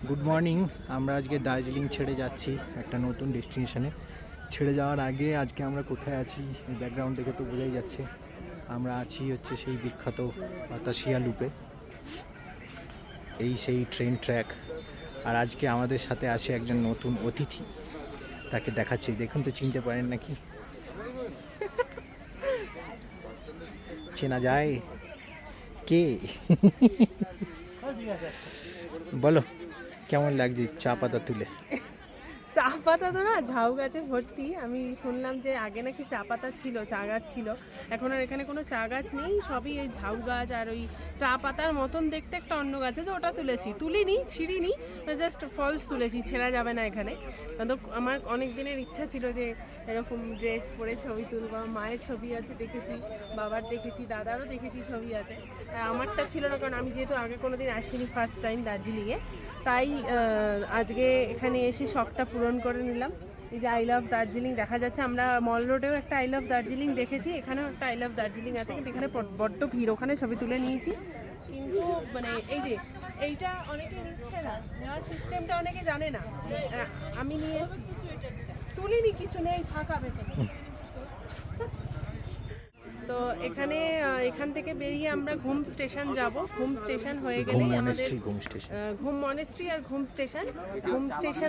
Good morning. আমরা আজকে দার্জিলিং ছেড়ে যাচ্ছি একটা নতুন ডেস্টিনেশনে। ছেড়ে যাওয়ার আগে আজকে আমরা কোথায় আছি এই ব্যাকগ্রাউন্ড দেখে তো বোঝাই যাচ্ছে। আমরা আছি হচ্ছে সেই বিখ্যাত বাতাসিয়া লুপে, এই সেই ট্রেন ট্র্যাক। আর আজকে আমাদের সাথে আছে একজন নতুন অতিথি, তাকে দেখাচ্ছি। দেখুন তো চিনতে পারেন নাকি? চেনা যায় কে? বলো কেমন লাগছে চা পাতা তুলে? চা পাতা তো না, ঝাউ গাছে ভর্তি। আমি শুনলাম যে আগে নাকি চা পাতা ছিল, চা গাছ ছিল। এখন আর এখানে কোনো চা গাছ নেই, সবই ওই ঝাউ গাছ আর ওই চা পাতার মতন দেখতে একটা অন্য গাছে। তো ওটা তুলিনি, ছিঁড়িনি, জাস্ট ফলস তুলেছি। ছেঁড়া যাবে না এখানে। তো আমার অনেক দিনের ইচ্ছা ছিল যে এরকম ড্রেস পরে ছবি তুলবো। মায়ের ছবি আছে দেখেছি, বাবার দেখেছি, দাদারও দেখেছি ছবি আছে। আমারটা ছিল না, কারণ আমি যেহেতু আগে কোনো দিন আসিনি, ফার্স্ট টাইম দার্জিলিংয়ে। তাই আজকে এখানে এসে শখটা পূরণ করে নিলাম। এই যে আই লাভ দার্জিলিং দেখা যাচ্ছে। আমরা মল রোডেও একটা আই লাভ দার্জিলিং দেখেছি, এখানেও একটা আই লাভ দার্জিলিং আছে, কিন্তু এখানে বড্ড ভিড়। ওখানে ছবি তুলে নিয়েছি, কিন্তু মানে এই যে এইটা অনেকে নিচ্ছে না, নেওয়ার সিস্টেমটা অনেকে জানে না। আমি নিয়েছি, তুলিনি, কিছু নেই, ফাঁকা ভেতরে। তো এখান থেকে বেরিয়ে আমরা ঘুম স্টেশন যাব। ঘুম স্টেশন হয়ে গেলেই আমাদের ঘুম মনেস্ট্রি আর ঘুম স্টেশন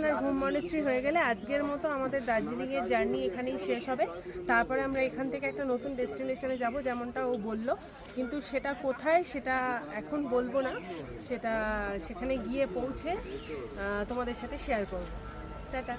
আর ঘুম মনেস্ট্রি হয়ে গেলে আজকের মতো আমাদের দার্জিলিংয়ের জার্নি এখানেই শেষ হবে। তারপরে আমরা এখান থেকে একটা নতুন ডেস্টিনেশনে যাব, যেমনটা ও বলল, কিন্তু সেটা কোথায় সেটা এখন বলবো না। সেটা সেখানে গিয়ে পৌঁছে তোমাদের সাথে শেয়ার করব। টাটা।